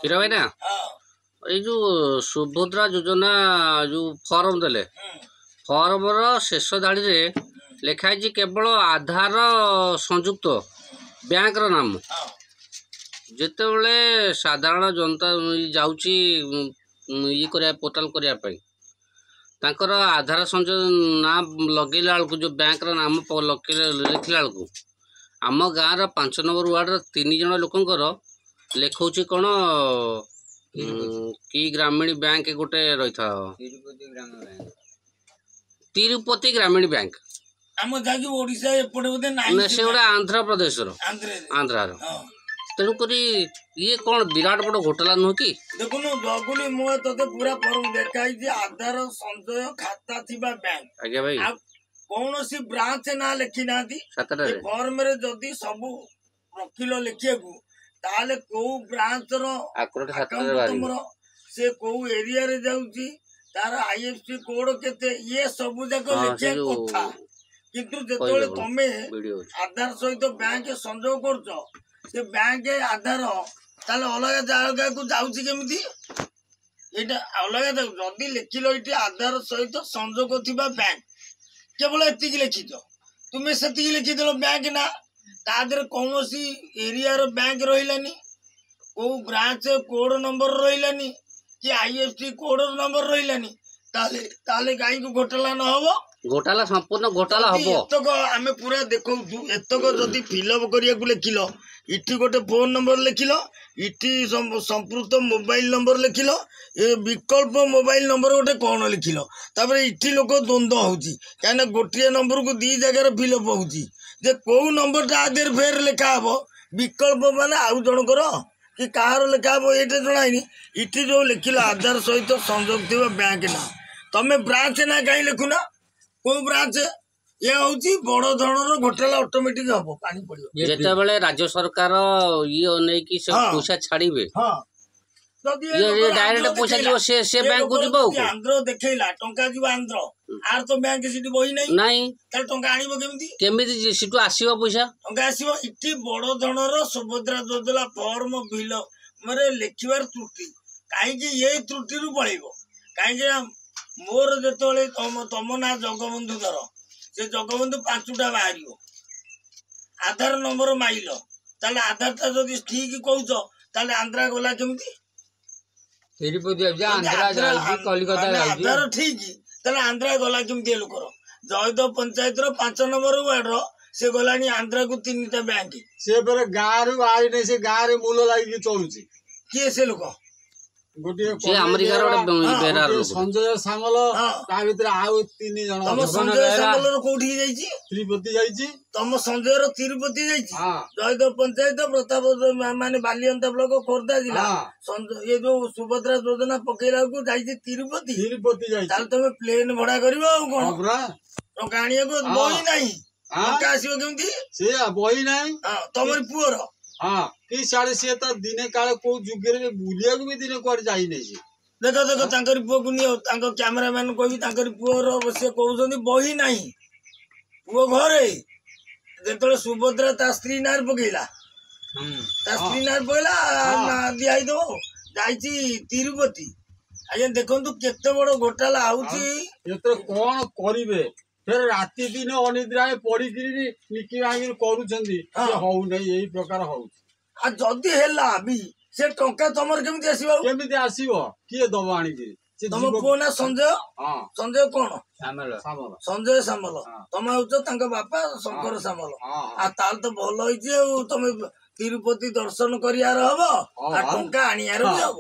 କ୍ଷୀର ଭାଇ ନା ଏଇ ଯୋଉ ସୁଭଦ୍ରା ଯୋଜନା ଯୋଉ ଫର୍ମ ଦେଲେ ଫର୍ମର ଶେଷ ଧାଡ଼ିରେ ଲେଖା ହେଇଛି କେବଳ ଆଧାର ସଂଯୁକ୍ତ ବ୍ୟାଙ୍କର ନାମ। ଯେତେବେଳେ ସାଧାରଣ ଜନତା ଯାଉଛି ଇଏ କରିବା ପୋର୍ଟାଲ କରିବା ପାଇଁ ତାଙ୍କର ଆଧାର ନାଁ ଲଗେଇଲା ବେଳକୁ ଯେଉଁ ବ୍ୟାଙ୍କର ନାମ ଲେଖିଲା ବେଳକୁ ଆମ ଗାଁର 5 ନମ୍ବର ୱାର୍ଡ଼ର 3 ଜଣ ଲୋକଙ୍କର ଲେଖଉଛି କ'ଣ କି ଗ୍ରାମୀଣ ବ୍ୟାଙ୍କ ଗୋଟେ ରହିଥାଅ ତିରୁପତି ଗ୍ରାମୀଣ ବ୍ୟାଙ୍କ ଆମ ଯାକି ଓଡ଼ିଶା ଏପଟେ ବୋଧେ ନାହିଁ ସେ ଗୋଟେ ଆନ୍ଧ୍ରପ୍ରଦେଶର ଆନ୍ଧ୍ରାର। ତେଣୁକରି ଇଏ କ'ଣ ବିରାଟ ବଡ଼ ଘୋଟାଲା ନୁହଁ କି? ଦେଖୁନୁ ଜଗୁଲି ମୁଁ ତତେ ପୁରା ଫର୍ମ ଦେଖାଇଛି ଆଧାର ସଞ୍ଚୟ ଖାତା ଥିବା ବ୍ୟାଙ୍କ। ଆଜ୍ଞା ଭାଇ କୌଣସି ବ୍ରାଞ୍ଚ ନା ଲେଖି ନାହାନ୍ତି ଏ ଫର୍ମରେ। ଯଦି ସବୁ ରଖିଲ ଲେଖିବାକୁ ତାହେଲେ କୋଉ ବ୍ରାଞ୍ଚର ତମର ସେ କୋଉ ଏରିଆରେ ଯାଉଛି ତାର IFSC କୋଡ କେତେ ଇଏ ସବୁ ଯାକ ଲେଖିବା କଥା। କିନ୍ତୁ ଯେତେବେଳେ ତମେ ଆଧାର ସହିତ ବ୍ୟାଙ୍କ ସଂଯୋଗ କରୁଛ ସେ ବ୍ୟାଙ୍କ ଆଧାର ତାହେଲେ ଅଲଗା ଜାଗାକୁ ଯାଉଛି କେମିତି? ଏଇଟା ଅଲଗା ଯଦି ଲେଖିଲ ଏଇଠି ଆଧାର ସହିତ ସଂଯୋଗ ଥିବା ବ୍ୟାଙ୍କ କେବଳ ଏତିକି ଲେଖିଛ ତୁମେ ସେତିକି ଲେଖିଦେଲ ବ୍ୟାଙ୍କ ନା ତା ଦେହରେ କୌଣସି ଏରିଆର ବ୍ୟାଙ୍କ ରହିଲାନି କୋଉ ବ୍ରାଞ୍ଚ କୋଡ ନମ୍ବର ରହିଲାନି କି IFSC କୋଡ ନମ୍ବର ରହିଲାନି ତାହେଲେ କାହିଁକି ଘୋଟାଲା ନ ହବ? ଘୋଟାଲା ସମ୍ପୂର୍ଣ୍ଣ ଘୋଟାଲା ହବ। ଏତକ ଆମେ ପୁରା ଦେଖଉଛୁ ଏତକ ଯଦି ଫିଲଅପ କରିବାକୁ ଲେଖିଲ ଇଠି ଗୋଟେ ଫୋନ ନମ୍ବର ଲେଖିଲ ଇଠି ସମ୍ପୃକ୍ତ ମୋବାଇଲ ନମ୍ବର ଲେଖିଲ ଏ ବିକଳ୍ପ ମୋବାଇଲ ନମ୍ବର ଗୋଟେ କ'ଣ ଲେଖିଲ ତାପରେ ଇଠି ଲୋକ ଦ୍ୱନ୍ଦ୍ୱ ହଉଛି କାହିଁକିନା ଗୋଟିଏ ନମ୍ବରକୁ 2 ଜାଗାରେ ଫିଲଅପ ହଉଛି ଯେ କୋଉ ନମ୍ବରଟା ଆଦେହରେ ଫେର ଲେଖା ହବ ବିକଳ୍ପ ମାନେ ଆଉ ଜଣଙ୍କର କି କାହାର ଲେଖା ହବ ଏଇଟା ଜଣାଇନି। ଇଠି ଯୋଉ ଲେଖିଲ ଆଧାର ସହିତ ସଂଯୋଗ ଥିବା ବ୍ୟାଙ୍କ ନା ତମେ ବ୍ରାଞ୍ଚ ନା କାହିଁ ଲେଖୁନା କୋଉ ବ୍ରାଞ୍ଚ ଇଏ ହଉଛି ବଡ ଧରଣର ଘୋଟାଲା ଅଟୋମେଟିକ ହବ ପାଣି ପଡିବ ଯେତେବେଳେ ରାଜ୍ୟ ସରକାର ଇଏ ନେଇକି ସେ ପଇସା ଛାଡିବେ ଡାଇରେକ୍ଟ ପଇସା ଯିବ ସେ ବ୍ୟାଙ୍କକୁ ଯିବ ଆନ୍ଧ୍ର ଦେଖେଇଲା ଟଙ୍କା ଯିବ ଆନ୍ଧ୍ର ଆର ତ ବ୍ୟାଙ୍କ ସେଠି ବହି ନାହିଁ ତାହେଲେ ଟଙ୍କା ଆଣିବ କେମିତି ସେଠୁ ଆସିବ ପଇସା ଟଙ୍କା ଆସିବ। ଇଠି ବଡ ଧରଣର ସୁଭଦ୍ରା ଯୋଜନା ଫର୍ମ ବିଲ ମାନେ ଲେଖିବାର ତ୍ରୁଟି କାହିଁକି ଏଇ ତ୍ରୁଟିରୁ ପଳେଇବ କାହିଁକି ମୋର ଯେତେବେଳେ ତମ ନାଁ ଜଗବନ୍ଧୁ ଧର ସେ ଜଗବନ୍ଧୁ 5ଟା ବାହାରିବ ଆଧାର ନମ୍ବର ମାଇଲ ତାହେଲେ ଆଧାରଟା ଯଦି ଠିକ କହୁଛ ତାହେଲେ ଆନ୍ଧ୍ରା ଗଲା କେମିତି? ଆଧାର ଠିକ ତାହେଲେ ଆନ୍ଧ୍ରା ଗଲା କେମିତି? ଲୋକର ଜୟଦେବ ପଞ୍ଚାୟତର 5 ନମ୍ବର ୱାର୍ଡର ସେ ଗଲାଣି ଆନ୍ଧ୍ରାକୁ 3ଟା ବ୍ୟାଙ୍କ ସେ ଗାଁରୁ ଆଇନେ ସେ ଗାଁରେ ମୂଲ ଲାଗିକି ଚଳୁଛି। କିଏ ସେ ଲୋକ? ଗୋଟିଏ ଆମେରିକାର ସଞ୍ଜୟ ସାମଲ ତା ଭିତରେ ଆଉ 3 ଜଣ। ତମ ସଞ୍ଜୟ ସାମଲର କୋଉଠିକି ଯାଇଛି? ତିରୁପତି ଯାଇଛି। ତମ ସଞ୍ଜୟର ତିରୁପତି ଯାଇଛି। ଜୟଦେବ ପଞ୍ଚାୟତ ପ୍ରତାପ ମାନେ ବାଲିଅନ୍ତା ବ୍ଲକ ଖୋର୍ଦ୍ଧା ଜିଲ୍ଲା ଇଏ ଯୋଉ ସୁଭଦ୍ରା ଯୋଜନା ପକେଇଲା ବେଳକୁ ଯାଇଛି ତିରୁପତି ଯାଇଛି। ତାହେଲେ ତମେ ପ୍ଲେନ ଭଡା କରିବ ଆଉ କଣ ଟଙ୍କା ଆଣିବାକୁ ବହି ନାହିଁ ଟଙ୍କା ଆସିବ କେମିତି? ସେ ବହି ନାହିଁ ତମର ପୁଅର କି ସାଡେ ସିଏ ତ ଦିନେ କାଳେ କୋଉ ଯୁଗରେ ବୁଲିବାକୁ ବି ଦିନେ କୁଆଡେ ଯାଇନେଇ। ଦେଖ ତାଙ୍କରି ପୁଅକୁ ନିଅ ତାଙ୍କ କ୍ୟାମେରାମ୍ୟାନ କହିବି ତାଙ୍କରି ପୁଅର ସେ କହୁଛନ୍ତି ବହି ନାହିଁ ପୁଅ ଘରେ ଯେତେବେଳେ ସୁଭଦ୍ରା ତା ସ୍ତ୍ରୀ ନାଁରେ ପକେଇଲା ତା ସ୍ତ୍ରୀ ନାଁରେ ପକେଇଲା ଦିଆ ହେଇଥିବ ଯାଇଛି ତିରୁପତି। ଆଜ୍ଞା ଦେଖନ୍ତୁ କେତେ ବଡ ଘୋଟାଲା ହଉଛି। ଏଥିରେ କଣ କରିବେ ଫେର ରାତି ଦିନ ଅନିଦ୍ରାଏ ପଡିକିରି ନିକି ଭାଙ୍ଗି କରୁଛନ୍ତି ହଉନାହିଁ ଏଇ ପ୍ରକାର ହଉଛି। ଆଉ ଯଦି ହେଲା ବି ସେ ଟଙ୍କା ତମର କେମିତି ଆସିବ? କେମିତି ଆସିବ କିଏ ଦବ ଆଣିକିରି? ତମ ପୁଅ ନା ସଞ୍ଜୟ? ସଞ୍ଜୟ କ'ଣ? ସଞ୍ଜୟ ସାମଲ। ତମେ ହଉଛ ତାଙ୍କ ବାପା ଶଙ୍କର ସାମଲ। ଆଉ ତାହେଲେ ତ ଭଲ ହେଇଛି ଆଉ ତମେ ତିରୁପତି ଦର୍ଶନ କରିବାର ହବ ଆଉ ଟଙ୍କା ଆଣିବାର ବି ହବ।